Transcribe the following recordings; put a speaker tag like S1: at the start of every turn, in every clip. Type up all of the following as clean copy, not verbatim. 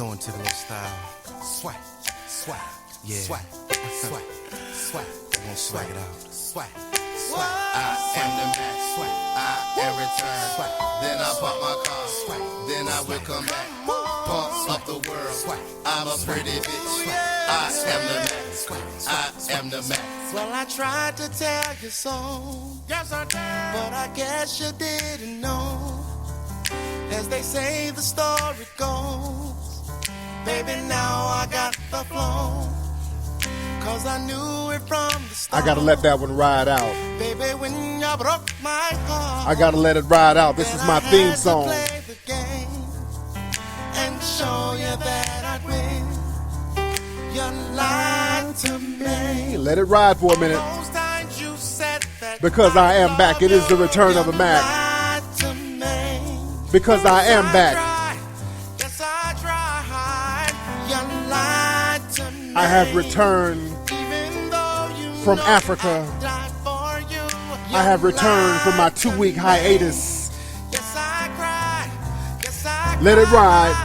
S1: So into the little style. Swag, swag, yeah. Swag, swag, swag. We're gonna swag it out. Swag, swag.
S2: I am the man.
S1: Swag.
S2: I am return.
S1: Swag.
S2: Then I pump my car.
S1: Swag.
S2: Then I will come back. Pump up the world.
S1: Swag.
S2: I'm a pretty bitch. I am the man. I am the man.
S3: Well, I tried to tell you so. Yes, I did. But I guess you didn't know. As they say the story goes, baby, now I got the flow. Cause I knew it from the start.
S4: I gotta let that one ride out.
S3: Baby, when you broke my heart,
S4: I gotta let it ride out. This is my theme song.
S3: I had to play the game and show you that I'd win. You lied to me.
S4: Let it ride for a minute.
S3: Those times you said that
S4: Because I am back. It is the return of the Mack.
S3: lied to me.
S4: Because I am back.
S3: Yes, I tried. You lied to me.
S4: I have returned
S3: Even though you
S4: from
S3: know
S4: Africa.
S3: I died for you.
S4: I have returned from my 2-week hiatus.
S3: Yes, I cried. Yes, I
S4: Let it ride.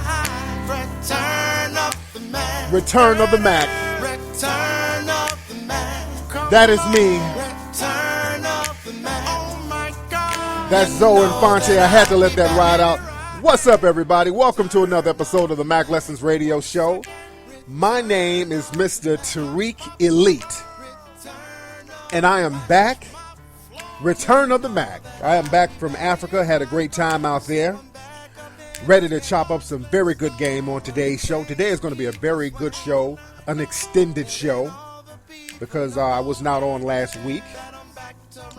S3: Return of the Mack.
S4: Return of the Mack.
S3: Return of the Mack.
S4: That is me.
S3: Return of the Mack. Oh my God.
S4: That's Zoe Infante. I had to let that ride out. What's up, everybody? Welcome to another episode of the Mack Lessons Radio Show. My name is Mr. Tariq Elite, and I am back. Return of the Mack. I am back from Africa. Had a great time out there. Ready to chop up some very good game on today's show. Today is going to be a very good show, an extended show, because I was not on last week.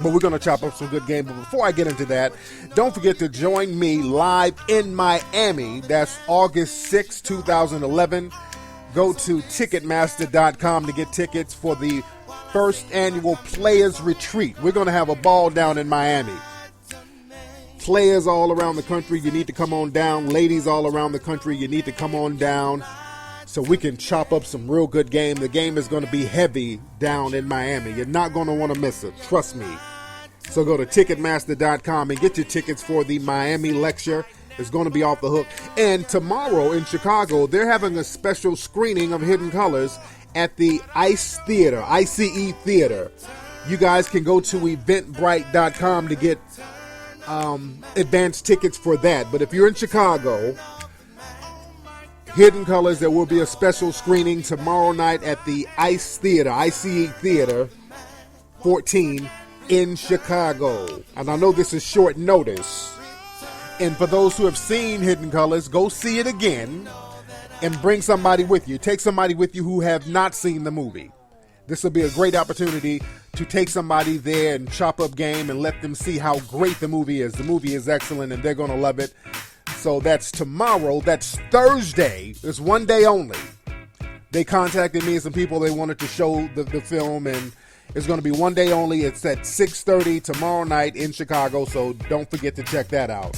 S4: But we're going to chop up some good game. But before I get into that, don't forget to join me live in Miami. That's August 6, 2011. Go to Ticketmaster.com to get tickets for the first annual Players Retreat. We're going to have a ball down in Miami. Players all around the country, you need to come on down. Ladies all around the country, you need to come on down so we can chop up some real good game. The game is going to be heavy down in Miami. You're not going to want to miss it. Trust me. So go to Ticketmaster.com and get your tickets for the Miami lecture. It's going to be off the hook. And tomorrow in Chicago, they're having a special screening of Hidden Colors at the ICE Theater, ICE Theater. You guys can go to Eventbrite.com to get advanced tickets for that. But if you're in Chicago, Hidden Colors, there will be a special screening tomorrow night at the ICE Theater, ICE Theater 14 in Chicago. And I know this is short notice. And for those who have seen Hidden Colors, go see it again and bring somebody with you. Take somebody with you who have not seen the movie. This will be a great opportunity to take somebody there and chop up game and let them see how great the movie is. The movie is excellent and they're going to love it. So that's tomorrow. That's Thursday. It's one day only. They contacted me and some people, they wanted to show the film, and it's going to be one day only. It's at 6:30 tomorrow night in Chicago, so don't forget to check that out.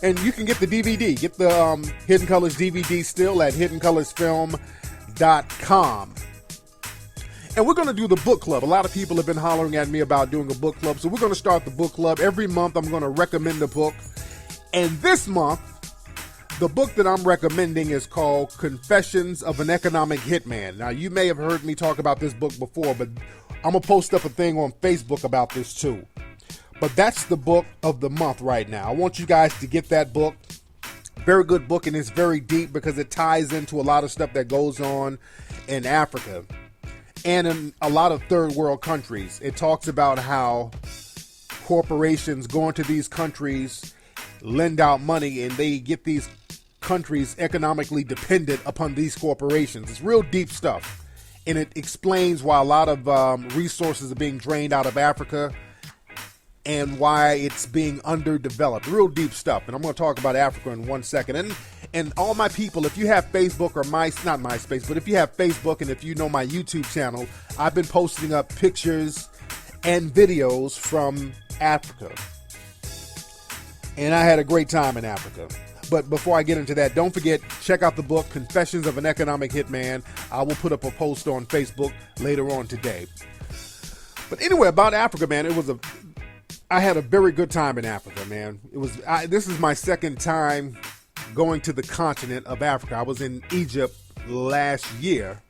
S4: And you can get the DVD. Get the Hidden Colors DVD still at hiddenoColorsFilm.com. And we're going to do the book club. A lot of people have been hollering at me about doing a book club, so we're going to start the book club. Every month I'm going to recommend a book. And this month, the book that I'm recommending is called Confessions of an Economic Hitman. Now, you may have heard me talk about this book before, but I'm going to post up a thing on Facebook about this too. But that's the book of the month right now. I want you guys to get that book. Very good book, and it's very deep because it ties into a lot of stuff that goes on in Africa and in a lot of third world countries. It talks about how corporations go into these countries, lend out money, and they get these countries economically dependent upon these corporations. It's real deep stuff, and it explains why a lot of resources are being drained out of Africa and why it's being underdeveloped. Real deep stuff. And I'm going to talk about Africa in 1 second. And all my people, if you have Facebook or not MySpace, but if you have Facebook and if you know my YouTube channel, I've been posting up pictures and videos from Africa. And I had a great time in Africa. But before I get into that, don't forget, check out the book, Confessions of an Economic Hitman. I will put up a post on Facebook later on today. But anyway, about Africa, man, I had a very good time in Africa, man. This is my second time going to the continent of Africa. I was in Egypt last year,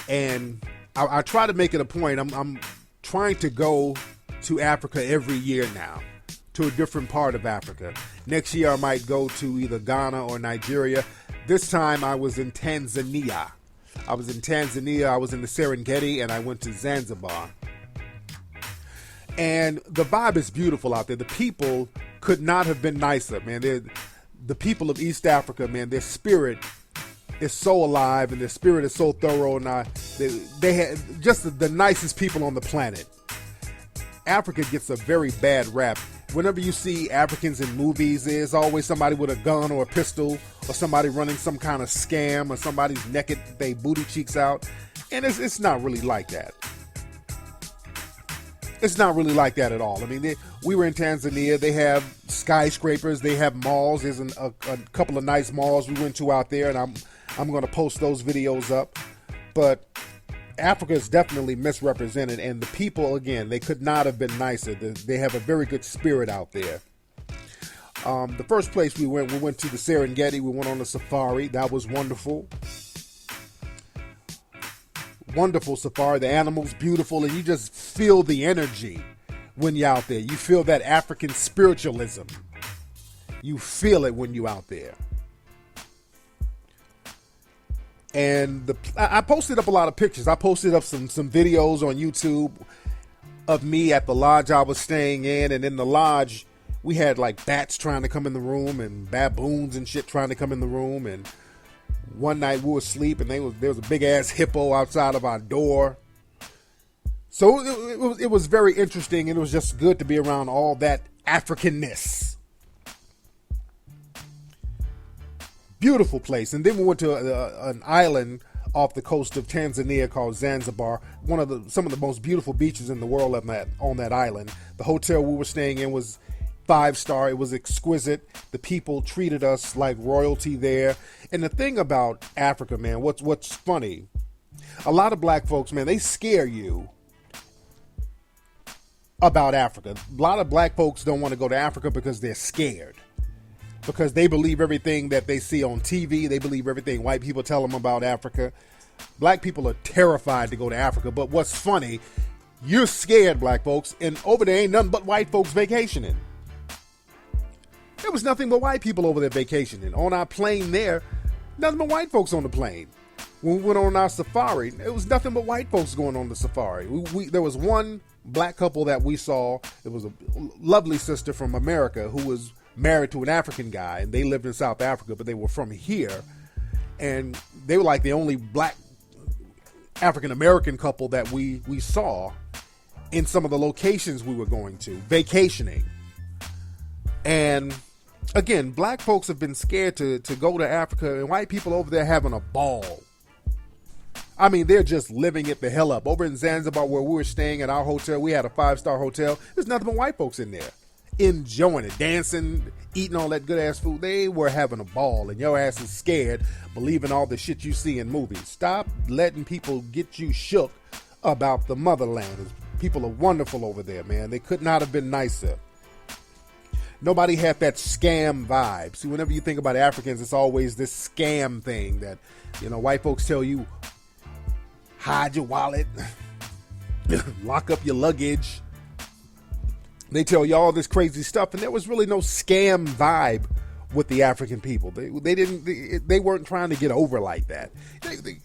S4: and I try to make it a point. I'm trying to go to Africa every year now, to a different part of Africa. Next year I might go to either Ghana or Nigeria. This time I was in Tanzania. I was in the Serengeti, and I went to Zanzibar. And the vibe is beautiful out there. The people could not have been nicer, man. The people of East Africa, man, their spirit is so alive, and their spirit is so thorough, and they had just the nicest people on the planet. Africa gets a very bad rap. Whenever you see Africans in movies, there's always somebody with a gun or a pistol, or somebody running some kind of scam, or somebody's naked, they booty cheeks out, and it's not really like that. It's not really like that at all. I mean, we were in Tanzania. They have skyscrapers. They have malls. There's a couple of nice malls we went to out there, and I'm going to post those videos up. But Africa is definitely misrepresented, and the people, again, they could not have been nicer. They have a very good spirit out there. The first place we went to the Serengeti. We went on a safari. That was wonderful. Wonderful safari. The animals beautiful, and you just feel the energy when you're out there. You feel that African spiritualism. You feel it when you're out there. And I posted up a lot of pictures. I posted up some videos on YouTube of me at the lodge I was staying in, and in the lodge we had like bats trying to come in the room, and baboons and shit trying to come in the room. And one night we were asleep, and there was a big ass hippo outside of our door. So it was very interesting, and it was just good to be around all that Africanness. Beautiful place. And then we went to an island off the coast of Tanzania called Zanzibar. Some of the most beautiful beaches in the world on that island. The hotel we were staying in was 5-star. It was exquisite. The people treated us like royalty there. And the thing about Africa, man, what's funny, a lot of black folks, man, they scare you about Africa. A lot of black folks don't want to go to Africa because they're scared. Because they believe everything that they see on TV. They believe everything white people tell them about Africa. Black people are terrified to go to Africa. But what's funny, you're scared, black folks, and over there ain't nothing but white folks vacationing. There was nothing but white people over there vacationing. On our plane there, nothing but white folks on the plane. When we went on our safari, it was nothing but white folks going on the safari. There was one black couple that we saw. It was a lovely sister from America who was married to an African guy, and they lived in South Africa, but they were from here, and they were like the only black African American couple that we saw in some of the locations we were going to, vacationing. And again, black folks have been scared to go to Africa, and white people over there having a ball. I mean, they're just living it the hell up. Over in Zanzibar, where we were staying at our hotel, we had a 5-star hotel. There's nothing but white folks in there, enjoying it, dancing, eating all that good ass food. They were having a ball, and your ass is scared, believing all the shit you see in movies. Stop letting people get you shook about the motherland. People are wonderful over there, man. They could not have been nicer. Nobody had that scam vibe. See, whenever you think about Africans, it's always this scam thing that, white folks tell you, hide your wallet, lock up your luggage. They tell you all this crazy stuff, and there was really no scam vibe with the African people. They weren't trying to get over like that.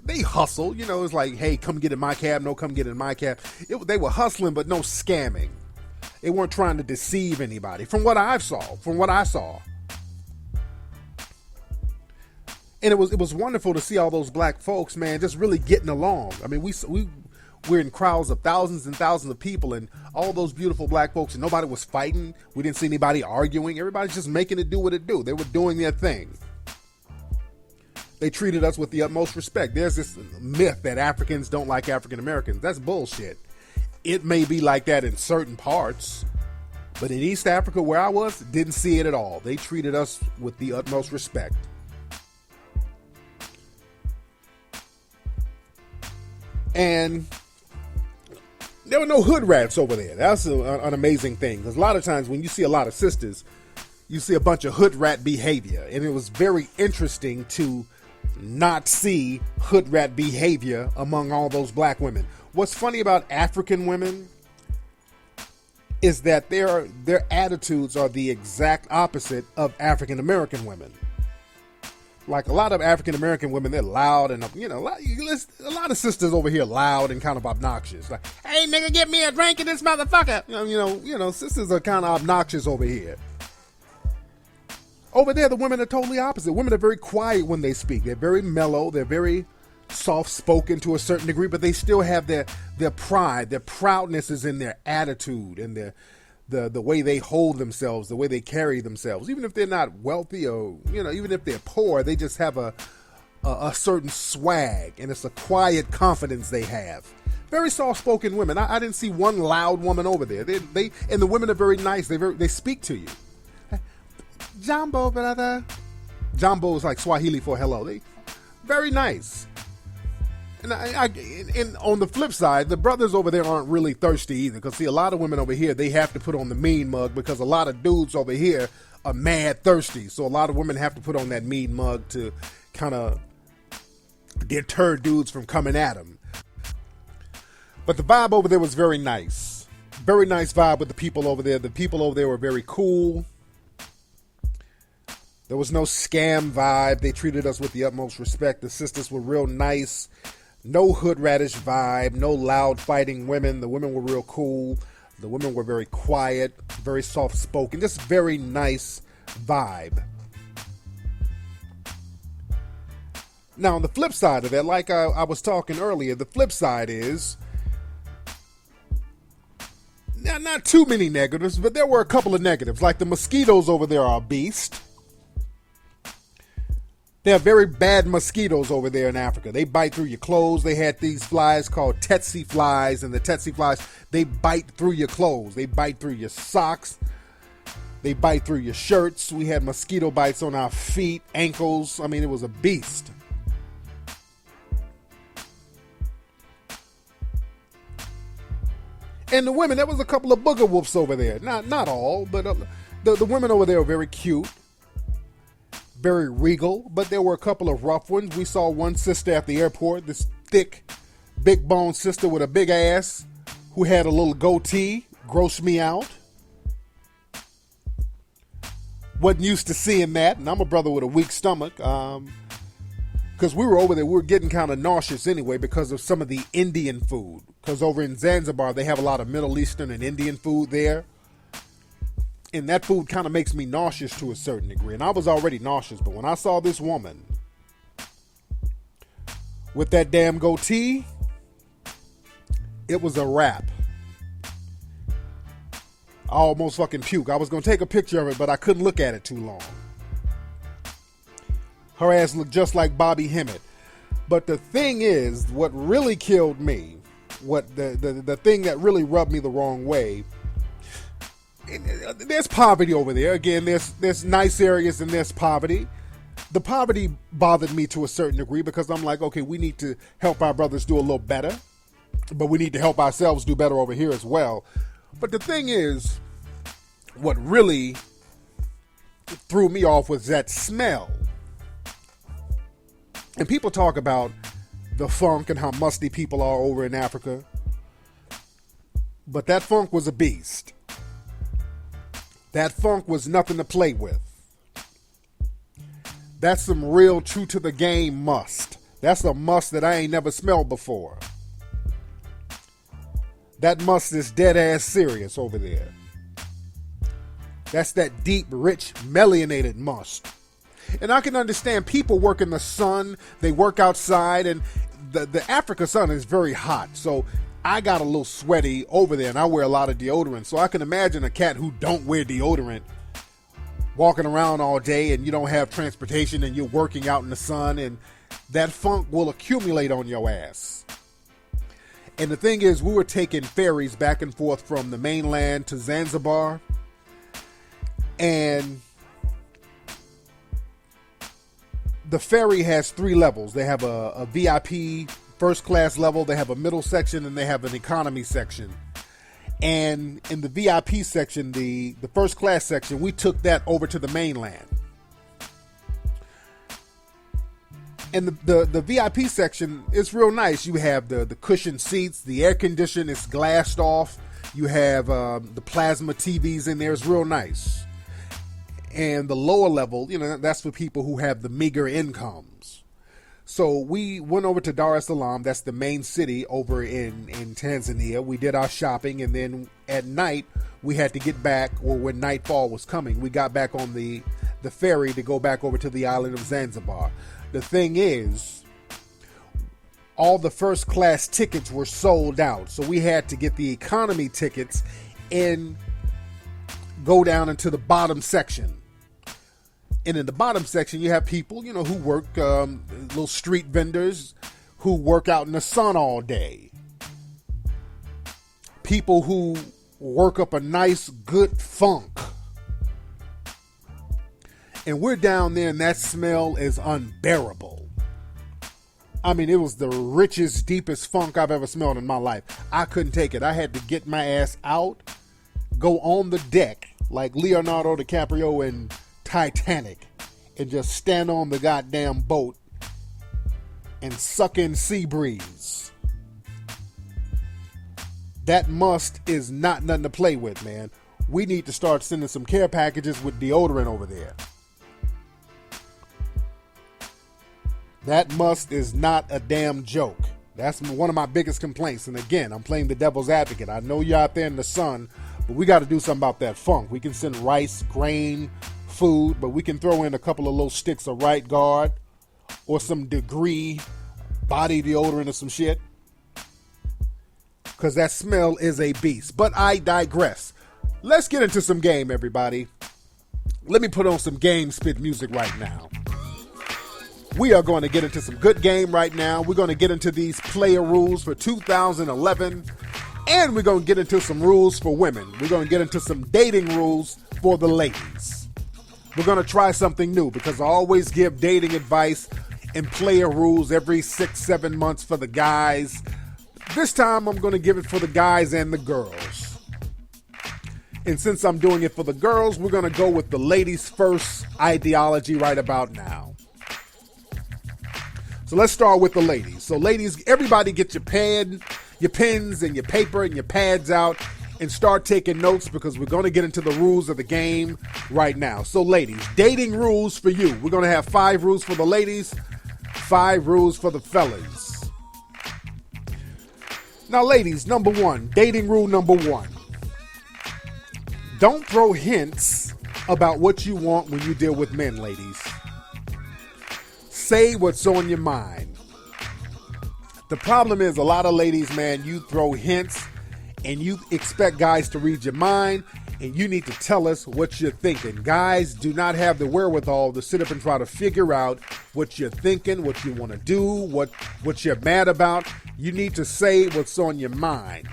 S4: They hustle, it's like, hey, come get in my cab. No, come get in my cab. They were hustling, but no scamming. They weren't trying to deceive anybody. From what I saw. And it was wonderful to see all those black folks, man, just really getting along. I mean, we're in crowds of thousands and thousands of people, and all those beautiful black folks, and nobody was fighting. We didn't see anybody arguing. Everybody's just making it do what it do. They were doing their thing. They treated us with the utmost respect. There's this myth that Africans don't like African Americans. That's bullshit. It may be like that in certain parts, but in East Africa, where I was, didn't see it at all. They treated us with the utmost respect. And there were no hood rats over there. That's an amazing thing, because a lot of times when you see a lot of sisters, you see a bunch of hood rat behavior. And it was very interesting to not see hood rat behavior among all those black women. What's funny about African women is that their attitudes are the exact opposite of African American women. Like a lot of African American women, they're loud and, you know, a lot of sisters over here loud and kind of obnoxious. Like, hey nigga, get me a drink of this motherfucker. You know, sisters are kind of obnoxious over here. Over there, the women are totally opposite. Women are very quiet when they speak. They're very mellow. They're very soft-spoken to a certain degree, but they still have their pride. Their proudness is in their attitude and the way they hold themselves, the way they carry themselves. Even if they're not wealthy or, you know, even if they're poor, they just have a certain swag, and it's a quiet confidence they have. Very soft-spoken women. I didn't see one loud woman over there. They and the women are very nice. They speak to you. Jambo, brother. Jambo is like Swahili for hello. They very nice. And and on the flip side, the brothers over there aren't really thirsty either. Because see, a lot of women over here, they have to put on the mean mug because a lot of dudes over here are mad thirsty. So a lot of women have to put on that mean mug to kind of deter dudes from coming at them. But the vibe over there was very nice. Very nice vibe with the people over there. The people over there were very cool. There was no scam vibe. They treated us with the utmost respect. The sisters were real nice. No hood radish vibe. No loud fighting women. The women were real cool. The women were very quiet, very soft spoken. Just very nice vibe. Now, on the flip side of that, like I was talking earlier, the flip side is not too many negatives, but there were a couple of negatives. Like the mosquitoes over there are a beast. They have very bad mosquitoes over there in Africa. They bite through your clothes. They had these flies called tsetse flies, and the tsetse flies, they bite through your clothes. They bite through your socks. They bite through your shirts. We had mosquito bites on our feet, ankles. I mean, it was a beast. And the women, there was a couple of booger wolves over there. Not all, but the women over there are very cute. Very regal, but there were a couple of rough ones. We saw one sister at the airport, this thick, big bone sister with a big ass who had a little goatee, grossed me out. Wasn't used to seeing that, and I'm a brother with a weak stomach. Because we were over there, we were getting kind of nauseous anyway because of some of the Indian food. Because over in Zanzibar, they have a lot of Middle Eastern and Indian food there. And that food kind of makes me nauseous to a certain degree. And I was already nauseous, but when I saw this woman with that damn goatee, it was a wrap. I almost fucking puke. I was going to take a picture of it, but I couldn't look at it too long. Her ass looked just like Bobby Hemmett. But the thing is, what really killed me, what the thing that really rubbed me the wrong way, there's poverty over there. Again, there's nice areas and there's poverty. The poverty bothered me to a certain degree because I'm like, okay, we need to help our brothers do a little better, but we need to help ourselves do better over here as well. But the thing is, what really threw me off was that smell. And people talk about the funk and how musty people are over in Africa, but that funk was a beast. That funk was nothing to play with. That's some real true to the game must. That's a must that I ain't never smelled before. That must is dead ass serious over there. That's that deep, rich, melanated must. And I can understand people work in the sun, they work outside, and the Africa sun is very hot. So I got a little sweaty over there, and I wear a lot of deodorant. So I can imagine a cat who don't wear deodorant walking around all day, and you don't have transportation, and you're working out in the sun, and that funk will accumulate on your ass. And the thing is, we were taking ferries back and forth from the mainland to Zanzibar, and the ferry has 3 levels. They have a VIP first class level, they have a middle section, and they have an economy section. And in the VIP section, the first class section, we took that over to the mainland. And the VIP section is real nice. You have the cushioned seats, the air condition is glassed off. You have the plasma TVs in there. It's real nice. And the lower level, that's for people who have the meager incomes. So we went over to Dar es Salaam. That's the main city over in Tanzania. We did our shopping, and then at night we had to get back, or when nightfall was coming, we got back on the ferry to go back over to the island of Zanzibar. The thing is, all the first class tickets were sold out, so we had to get the economy tickets and go down into the bottom section. And in the bottom section, you have people, who work, little street vendors who work out in the sun all day. People who work up a nice, good funk. And we're down there and that smell is unbearable. I mean, it was the richest, deepest funk I've ever smelled in my life. I couldn't take it. I had to get my ass out, go on the deck like Leonardo DiCaprio in Titanic, and just stand on the goddamn boat and suck in sea breeze. That must is not nothing to play with, man. We need to start sending some care packages with deodorant over there. That must is not a damn joke. That's one of my biggest complaints. And again, I'm playing the devil's advocate. I know you're out there in the sun, but we got to do something about that funk. We can send rice, grain, food, but we can throw in a couple of little sticks of Right Guard or some Degree body deodorant or some shit, because that smell is a beast. But I digress. Let's get into some game, everybody. Let me put on some game spit music right now. We are going to get into some good game right now. We're going to get into these player rules for 2011. And we're going to get into some rules for women. We're going to get into some dating rules for the ladies. We're going to try something new, because I always give dating advice and player rules every 6-7 months for the guys. This time I'm going to give it for the guys and the girls. And since I'm doing it for the girls, we're going to go with the ladies first ideology right about now. So let's start with the ladies. So ladies, everybody get your pens and your paper and your pads out and start taking notes, because we're going to get into the rules of the game right now. So ladies, dating rules for you. We're going to have 5 rules for the ladies, 5 rules for the fellas. Now ladies, number 1, dating rule number 1. Don't throw hints about what you want when you deal with men, ladies. Say what's on your mind. The problem is, a lot of ladies, man, you throw hints and you expect guys to read your mind, and you need to tell us what you're thinking. Guys do not have the wherewithal to sit up and try to figure out what you're thinking, what you want to do, what you're mad about. You need to say what's on your mind,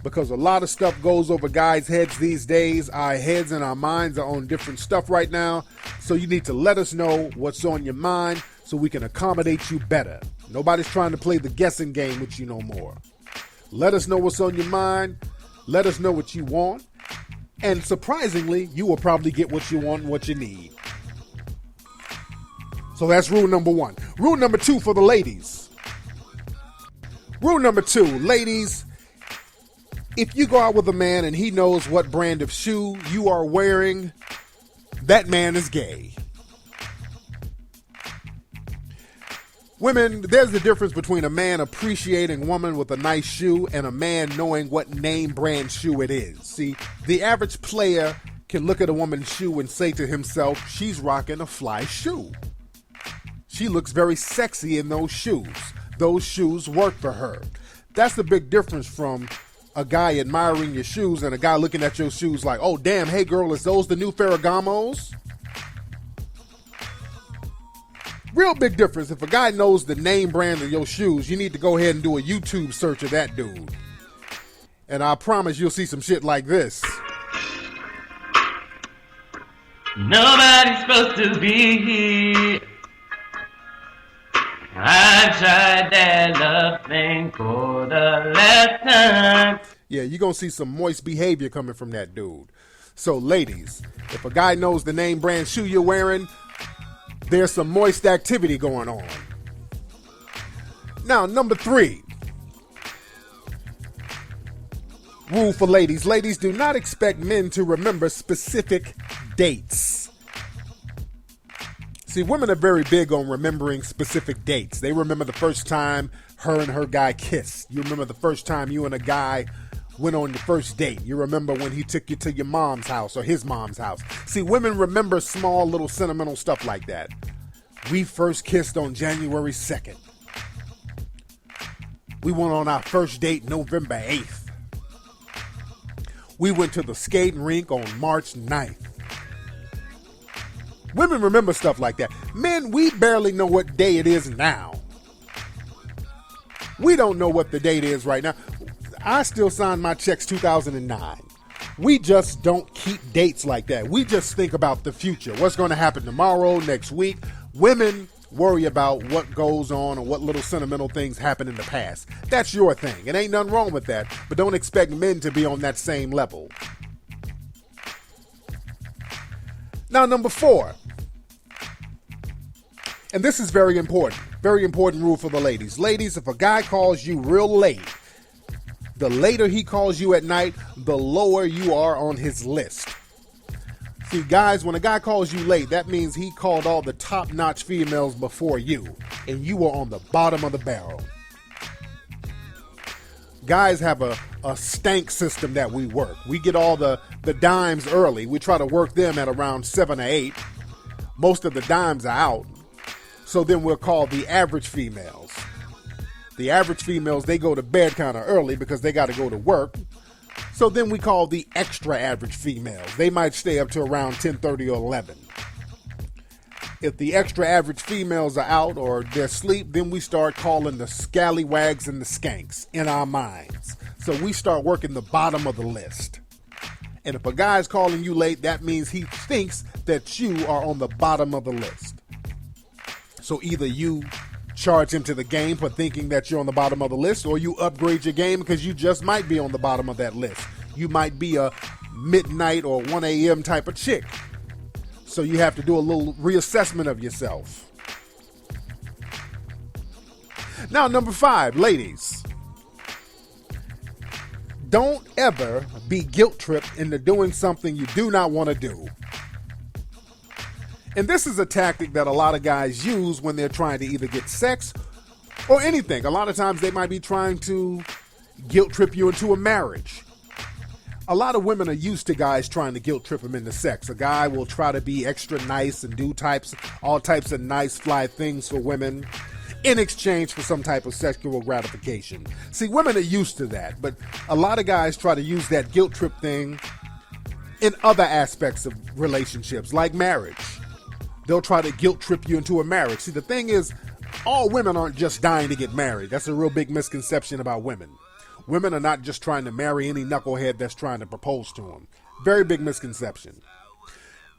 S4: because a lot of stuff goes over guys' heads these days. Our heads and our minds are on different stuff right now. So you need to let us know what's on your mind so we can accommodate you better. Nobody's trying to play the guessing game with you no more. Let us know what's on your mind. Let us know what you want. And surprisingly, you will probably get what you want and what you need. So that's rule number 1. Rule number 2 for the ladies. Rule number 2, ladies, if you go out with a man and he knows what brand of shoe you are wearing, that man is gay. Women, there's a difference between a man appreciating a woman with a nice shoe and a man knowing what name brand shoe it is. See, the average player can look at a woman's shoe and say to himself, she's rocking a fly shoe. She looks very sexy in those shoes. Those shoes work for her. That's the big difference from a guy admiring your shoes and a guy looking at your shoes like, oh, damn, hey, girl, is those the new Ferragamos? Real big difference. If a guy knows the name brand of your shoes, you need to go ahead and do a YouTube search of that dude. And I promise you'll see some shit like this.
S5: Nobody's supposed to be here. I tried that love thing for the last time.
S4: Yeah, you're going to see some moist behavior coming from that dude. So, ladies, if a guy knows the name brand shoe you're wearing, there's some moist activity going on. Now, number 3. Rule for ladies. Ladies, do not expect men to remember specific dates. See, women are very big on remembering specific dates. They remember the first time her and her guy kissed. You remember the first time you and a guy went on the first date. You remember when he took you to your mom's house or his mom's house. See, women remember small little sentimental stuff like that. We first kissed on January 2nd. We went on our first date November 8th. We went to the skating rink on March 9th. Women remember stuff like that. Men, we barely know what day it is now. We don't know what the date is right now. I still sign my checks 2009. We just don't keep dates like that. We just think about the future. What's going to happen tomorrow, next week. Women worry about what goes on or what little sentimental things happen in the past. That's your thing. It ain't nothing wrong with that. But don't expect men to be on that same level. Now, number 4. And this is very important. Very important rule for the ladies. Ladies, if a guy calls you real late, the later he calls you at night, the lower you are on his list. See, guys, when a guy calls you late, that means he called all the top-notch females before you, and you were on the bottom of the barrel. Guys have a stank system that we work. We get all the dimes early. We try to work them at around 7 or 8. Most of the dimes are out. So then we'll call the average females. The average females, they go to bed kind of early because they got to go to work. So then we call the extra average females. They might stay up to around 10:30 or 11. If the extra average females are out or they're asleep, then we start calling the scallywags and the skanks in our minds. So we start working the bottom of the list. And if a guy's calling you late, that means he thinks that you are on the bottom of the list. So either you charge him to the game for thinking that you're on the bottom of the list, or you upgrade your game because you just might be on the bottom of that list. You might be a midnight or 1 a.m. type of chick. So you have to do a little reassessment of yourself. Now, number 5, ladies. Don't ever be guilt-tripped into doing something you do not want to do. And this is a tactic that a lot of guys use when they're trying to either get sex or anything. A lot of times they might be trying to guilt trip you into a marriage. A lot of women are used to guys trying to guilt trip them into sex. A guy will try to be extra nice and do all types of nice fly things for women in exchange for some type of sexual gratification. See, women are used to that, but a lot of guys try to use that guilt trip thing in other aspects of relationships, like marriage. They'll try to guilt trip you into a marriage. See, the thing is, all women aren't just dying to get married. That's a real big misconception about women. Women are not just trying to marry any knucklehead that's trying to propose to them. Very big misconception.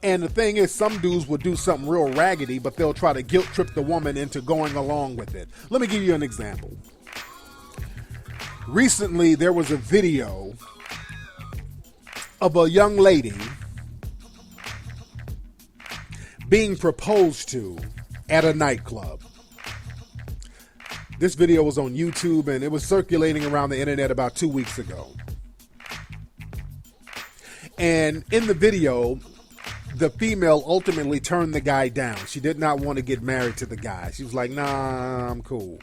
S4: And the thing is, some dudes will do something real raggedy, but they'll try to guilt trip the woman into going along with it. Let me give you an example. Recently, there was a video of a young lady being proposed to at a nightclub. This video was on YouTube and it was circulating around the internet about 2 weeks ago. And in the video, the female ultimately turned the guy down. She did not want to get married to the guy. She was like, nah, I'm cool.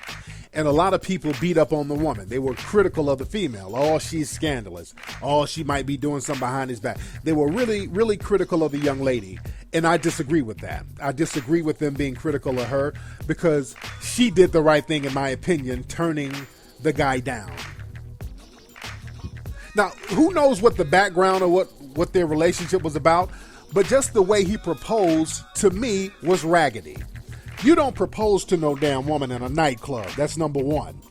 S4: And a lot of people beat up on the woman. They were critical of the female. Oh, she's scandalous. Oh, she might be doing something behind his back. They were really, really critical of the young lady. And I disagree with that. I disagree with them being critical of her because she did the right thing, in my opinion, turning the guy down. Now, who knows what the background or what their relationship was about, but just the way he proposed, to me, was raggedy. You don't propose to no damn woman in a nightclub. That's number one.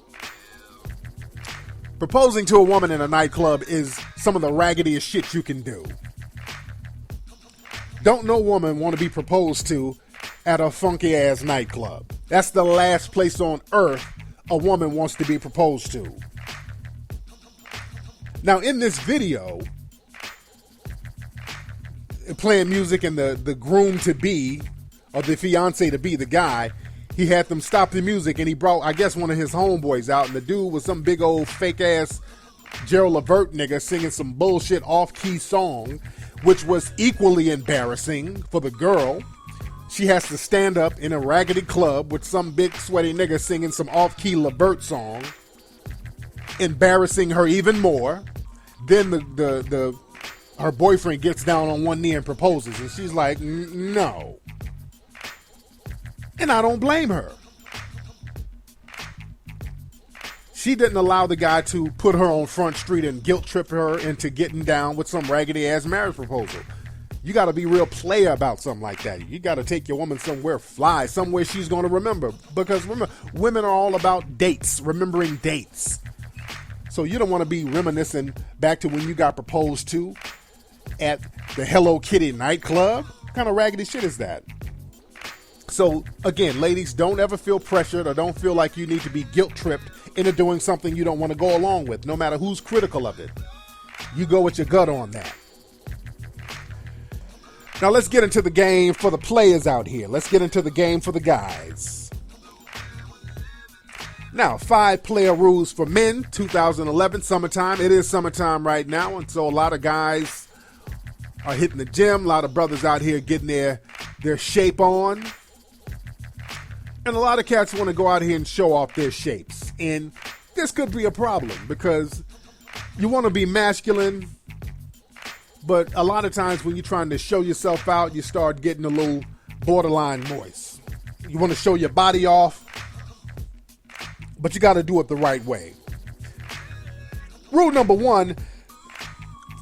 S4: Proposing to a woman in a nightclub is some of the raggediest shit you can do. Don't no woman want to be proposed to at a funky ass nightclub. That's the last place on earth a woman wants to be proposed to. Now, in this video, playing music and the groom to be, or the fiance to be, the guy, he had them stop the music and he brought, I guess, one of his homeboys out, and the dude was some big old fake ass Gerald Levert nigga singing some bullshit off-key song, which was equally embarrassing for the girl. She has to stand up in a raggedy club with some big sweaty nigga singing some off-key Levert song, embarrassing her even more. Then her boyfriend gets down on one knee and proposes, and she's like, no. And I don't blame her. She didn't allow the guy to put her on Front Street and guilt trip her into getting down with some raggedy ass marriage proposal. You got to be real player about something like that. You got to take your woman somewhere fly, somewhere she's going to remember. Because remember, women are all about dates, remembering dates. So you don't want to be reminiscing back to when you got proposed to at the Hello Kitty nightclub. What kind of raggedy shit is that? So again, ladies, don't ever feel pressured or don't feel like you need to be guilt tripped into doing something you don't want to go along with, no matter who's critical of it. You go with your gut on that. Now let's get into the game for the players out here. Let's get into the game for the guys. Now, 5-player rules for men, 2011, summertime. It is summertime right now, and so a lot of guys are hitting the gym. A lot of brothers out here getting their shape on. And a lot of cats want to go out here and show off their shapes. And this could be a problem because you want to be masculine, but a lot of times when you're trying to show yourself out, you start getting a little borderline moist. You want to show your body off, but you got to do it the right way. Rule number 1,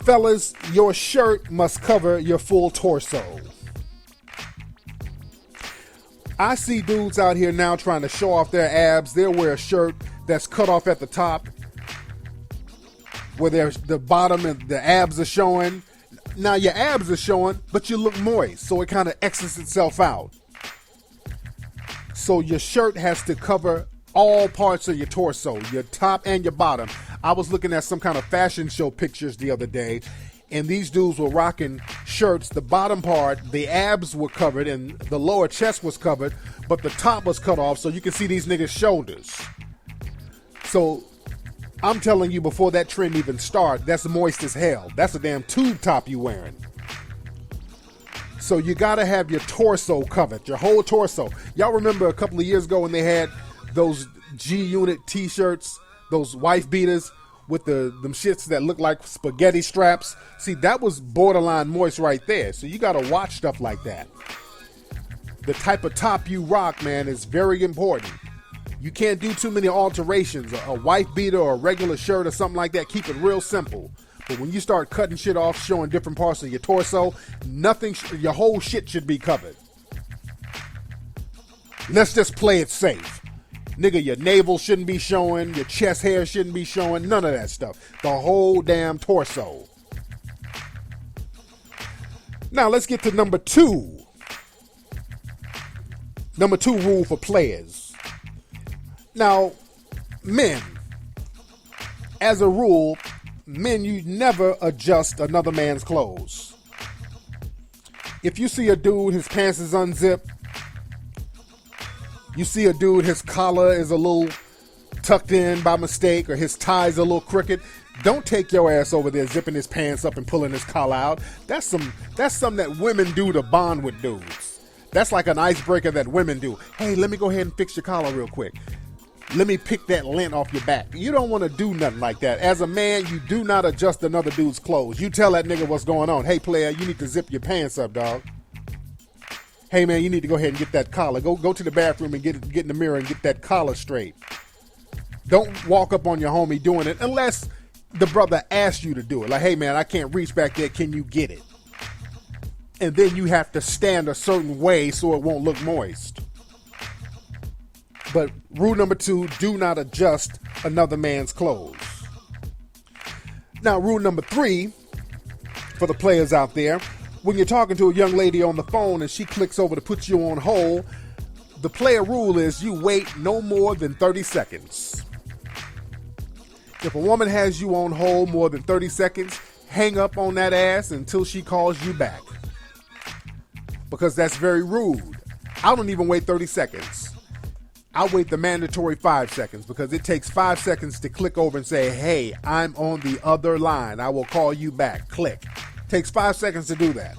S4: fellas, your shirt must cover your full torso. I see dudes out here now trying to show off their abs. They'll wear a shirt that's cut off at the top, where there's the bottom and the abs are showing. Now your abs are showing, but you look moist, so it kind of X's itself out. So your shirt has to cover all parts of your torso, your top and your bottom. I was looking at some kind of fashion show pictures the other day, and these dudes were rocking shirts. The bottom part, the abs were covered and the lower chest was covered, but the top was cut off so you can see these niggas' shoulders. So I'm telling you, before that trend even started, that's moist as hell. That's a damn tube top you wearing. So you gotta have your torso covered, your whole torso. Y'all remember a couple of years ago when they had those G-Unit t-shirts, those wife beaters with them shits that look like spaghetti straps? See, that was borderline moist right there. So you gotta watch stuff like that. The type of top you rock, man, is very important. You can't do too many alterations. A wife beater or a regular shirt or something like that, keep it real simple. But when you start cutting shit off, showing different parts of your torso, your whole shit should be covered. Let's just play it safe. Nigga, your navel shouldn't be showing, your chest hair shouldn't be showing, none of that stuff. The whole damn torso. Now let's get to number 2. Number 2 rule for players. Now, men, as a rule, you never adjust another man's clothes. If you see a dude, his pants is unzipped, you see a dude, his collar is a little tucked in by mistake, or his tie's a little crooked, don't take your ass over there zipping his pants up and pulling his collar out. That's something that women do to bond with dudes. That's like an icebreaker that women do. Hey, let me go ahead and fix your collar real quick. Let me pick that lint off your back. You don't want to do nothing like that. As a man, you do not adjust another dude's clothes. You tell that nigga what's going on. Hey, player, you need to zip your pants up, dog. Hey, man, you need to go ahead and get that collar. Go to the bathroom and get in the mirror and get that collar straight. Don't walk up on your homie doing it unless the brother asks you to do it. Like, hey, man, I can't reach back there. Can you get it? And then you have to stand a certain way so it won't look moist. But rule number 2, do not adjust another man's clothes. Now, rule number 3, for the players out there, when you're talking to a young lady on the phone and she clicks over to put you on hold, the player rule is you wait no more than 30 seconds. If a woman has you on hold more than 30 seconds, hang up on that ass until she calls you back. Because that's very rude. I don't even wait 30 seconds. I wait the mandatory 5 seconds because it takes 5 seconds to click over and say, hey, I'm on the other line. I will call you back. Click. Takes 5 seconds to do that.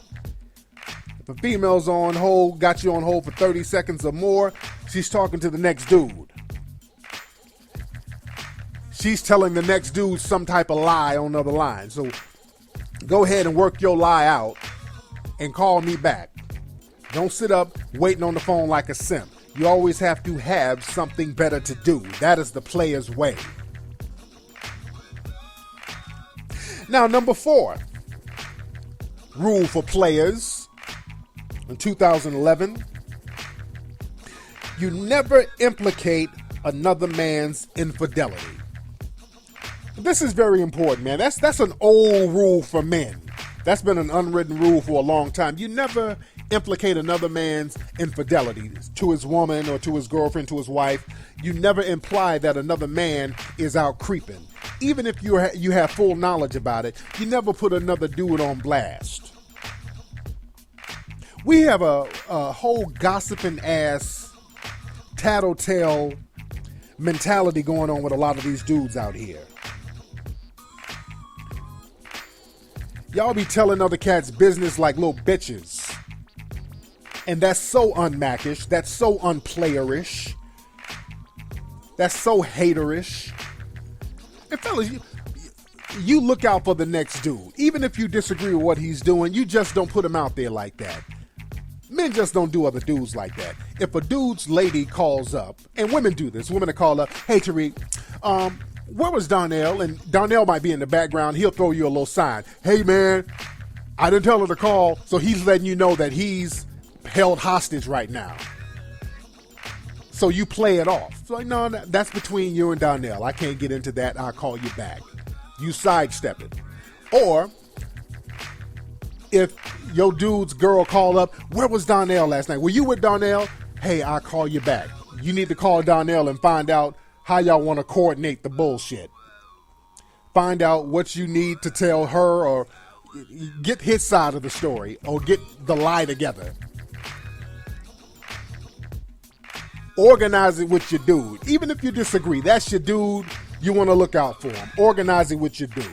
S4: If a female's on hold, got you on hold for 30 seconds or more, she's talking to the next dude. She's telling the next dude some type of lie on the other line. So go ahead and work your lie out and call me back. Don't sit up waiting on the phone like a simp. You always have to have something better to do. That is the player's way. Now, number 4, rule for players in 2011. You never implicate another man's infidelity. This is very important, man. That's an old rule for men. That's been an unwritten rule for a long time. You never implicate another man's infidelity to his woman or to his girlfriend, to his wife. You never imply that another man is out creeping. Even if you have full knowledge about it, you never put another dude on blast. We have a whole gossiping ass, tattletale mentality going on with a lot of these dudes out here. Y'all be telling other cats business like little bitches. And that's so unmackish. That's so unplayerish. That's so haterish. And fellas, you look out for the next dude. Even if you disagree with what he's doing, you just don't put him out there like that. Men just don't do other dudes like that. If a dude's lady calls up, and women do this, women that call up, hey Tariq, where was Darnell? And Darnell might be in the background. He'll throw you a little sign. Hey man, I didn't tell her to call, so he's letting you know that he's held hostage right now. So you play it off. So like, no, that's between you and Darnell. I can't get into that. I'll call you back. You sidestep it. Or if your dude's girl called up, where was Darnell last night? Were you with Darnell? Hey, I'll call you back. You need to call Darnell and find out how y'all want to coordinate the bullshit. Find out what you need to tell her, or get his side of the story, or get the lie together. Organize it with your dude. Even if you disagree, that's your dude. You want to look out for him. Organize it with your dude.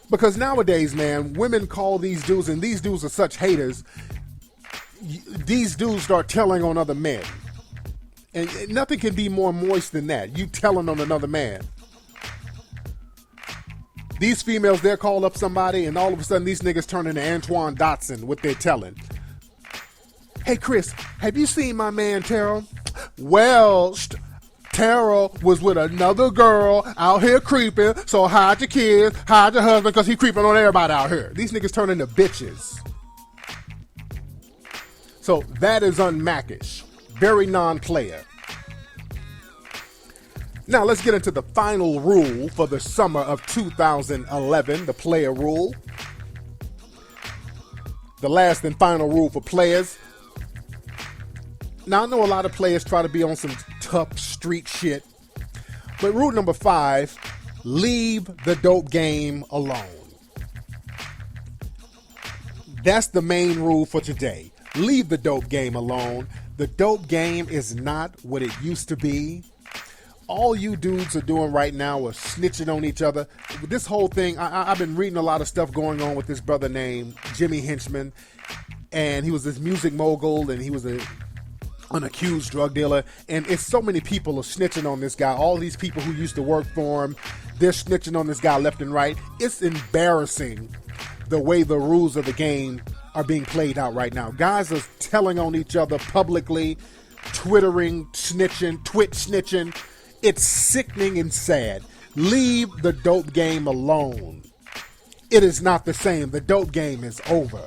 S4: Because nowadays, man, women call these dudes, and these dudes are such haters. These dudes start telling on other men. And nothing can be more moist than that. You telling on another man. These females, they'll call up somebody, and all of a sudden these niggas turn into Antoine Dotson with their telling. Hey Chris, have you seen my man Terrell? Well, Terrell was with another girl out here creeping, so hide your kids, hide your husband, because he creeping on everybody out here. These niggas turn into bitches. So that is unmackish. Very non-player. Now let's get into the final rule for the summer of 2011, the player rule. The last and final rule for players. Now I know a lot of players try to be on some tough street shit, but rule number 5, leave the dope game alone. That's the main rule for today. Leave the dope game alone. The dope game is not what it used to be. All you dudes are doing right now are snitching on each other. This whole thing, I've been reading a lot of stuff going on with this brother named Jimmy Hinchman. And he was this music mogul, and he was an accused drug dealer. And it's so many people are snitching on this guy. All these people who used to work for him, they're snitching on this guy left and right. It's embarrassing the way the rules of the game are being played out right now. Guys are telling on each other publicly, twittering, snitching, Twitch snitching. It's sickening and sad. Leave the dope game alone. It is not the same. The dope game is over.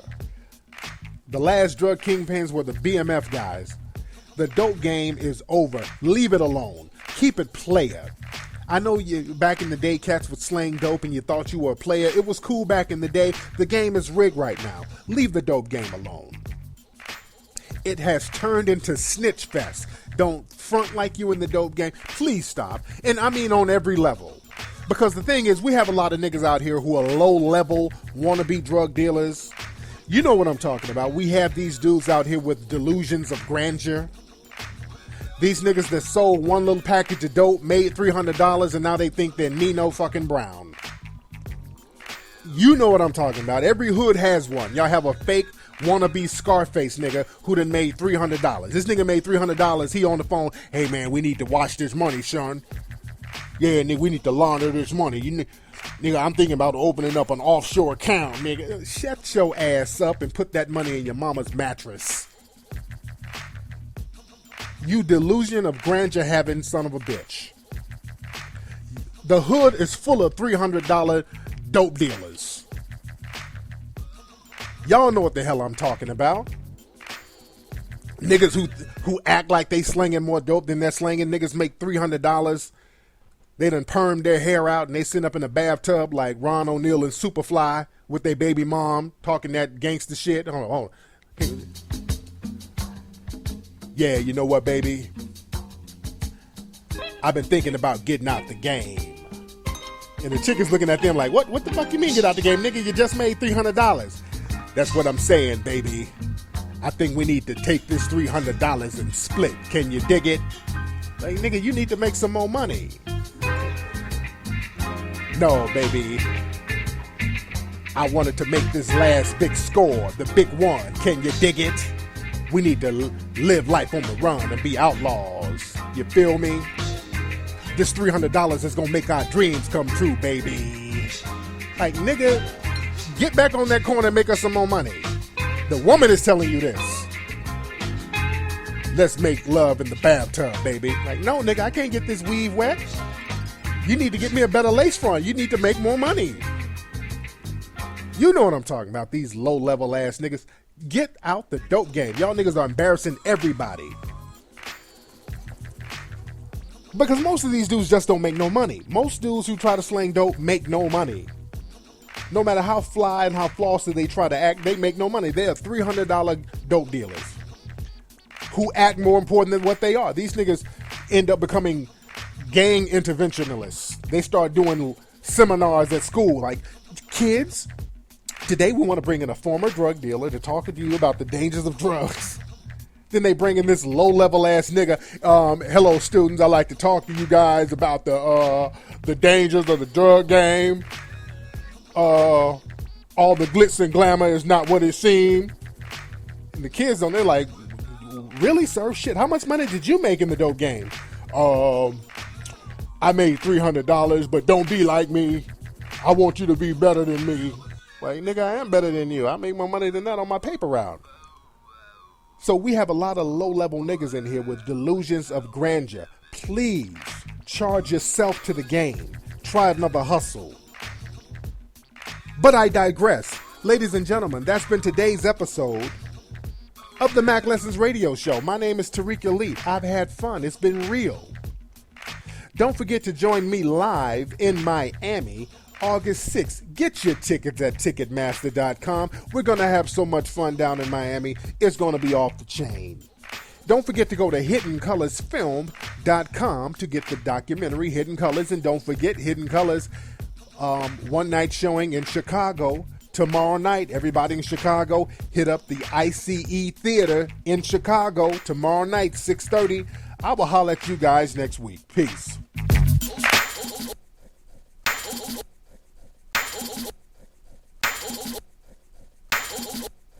S4: The last drug kingpins were the BMF guys. The dope game is over. Leave it alone. Keep it player. I know you back in the day, cats would slang dope and you thought you were a player. It was cool back in the day. The game is rigged right now. Leave the dope game alone. It has turned into snitch fest. Don't front like you in the dope game. Please stop. And I mean on every level. Because the thing is, we have a lot of niggas out here who are low-level, wannabe drug dealers. You know what I'm talking about. We have these dudes out here with delusions of grandeur. These niggas that sold one little package of dope, made $300, and now they think they're Nino fucking Brown. You know what I'm talking about. Every hood has one. Y'all have a fake wannabe Scarface nigga who done made $300. This nigga made $300. He on the phone. Hey, man, we need to watch this money, son. Yeah, nigga, we need to launder this money. Nigga, I'm thinking about opening up an offshore account, nigga. Shut your ass up and put that money in your mama's mattress. You delusion of grandeur having son of a bitch. The hood is full of $300 dope dealers. Y'all know what the hell I'm talking about. Niggas who act like they slinging more dope than they're slinging. Niggas make $300. They done permed their hair out and they sit up in a bathtub like Ron O'Neal and Superfly with their baby mom talking that gangster shit. Hold on. Yeah, you know what, baby? I've been thinking about getting out the game. And the chick is looking at them like, what the fuck you mean get out the game? Nigga, you just made $300. That's what I'm saying, baby. I think we need to take this $300 and split. Can you dig it? Like, nigga, you need to make some more money. No, baby. I wanted to make this last big score, the big one. Can you dig it? We need to live life on the run and be outlaws. You feel me? This $300 is gonna make our dreams come true, baby. Like, nigga, get back on that corner and make us some more money. The woman is telling you this. Let's make love in the bathtub, baby. Like, no, nigga, I can't get this weave wet. You need to get me a better lace front. You need to make more money. You know what I'm talking about. These low-level ass niggas. Get out the dope game. Y'all niggas are embarrassing everybody. Because most of these dudes just don't make no money. Most dudes who try to sling dope make no money. No matter how fly and how flossy they try to act, they make no money. They are $300 dope dealers who act more important than what they are. These niggas end up becoming gang interventionists. They start doing seminars at school like, kids, today we want to bring in a former drug dealer to talk to you about the dangers of drugs. Then they bring in this low-level ass nigga. Hello, students. I'd like to talk to you guys about the dangers of the drug game. All the glitz and glamour is not what it seemed. And the kids they're like, really, sir? Shit, how much money did you make in the dope game? I made $300, but don't be like me. I want you to be better than me. Like, nigga, I am better than you. I make more money than that on my paper route. So we have a lot of low-level niggas in here with delusions of grandeur. Please charge yourself to the game. Try another hustle. But I digress. Ladies and gentlemen, that's been today's episode of the Mack Lessons Radio Show. My name is Tariq Elite. I've had fun. It's been real. Don't forget to join me live in Miami August 6th. Get your tickets at Ticketmaster.com. We're going to have so much fun down in Miami. It's going to be off the chain. Don't forget to go to HiddenColorsFilm.com to get the documentary Hidden Colors. And don't forget Hidden Colors one night showing in Chicago tomorrow night. Everybody in Chicago, hit up the ICE Theater in Chicago tomorrow night, 6:30. I will holler at you guys next week. Peace.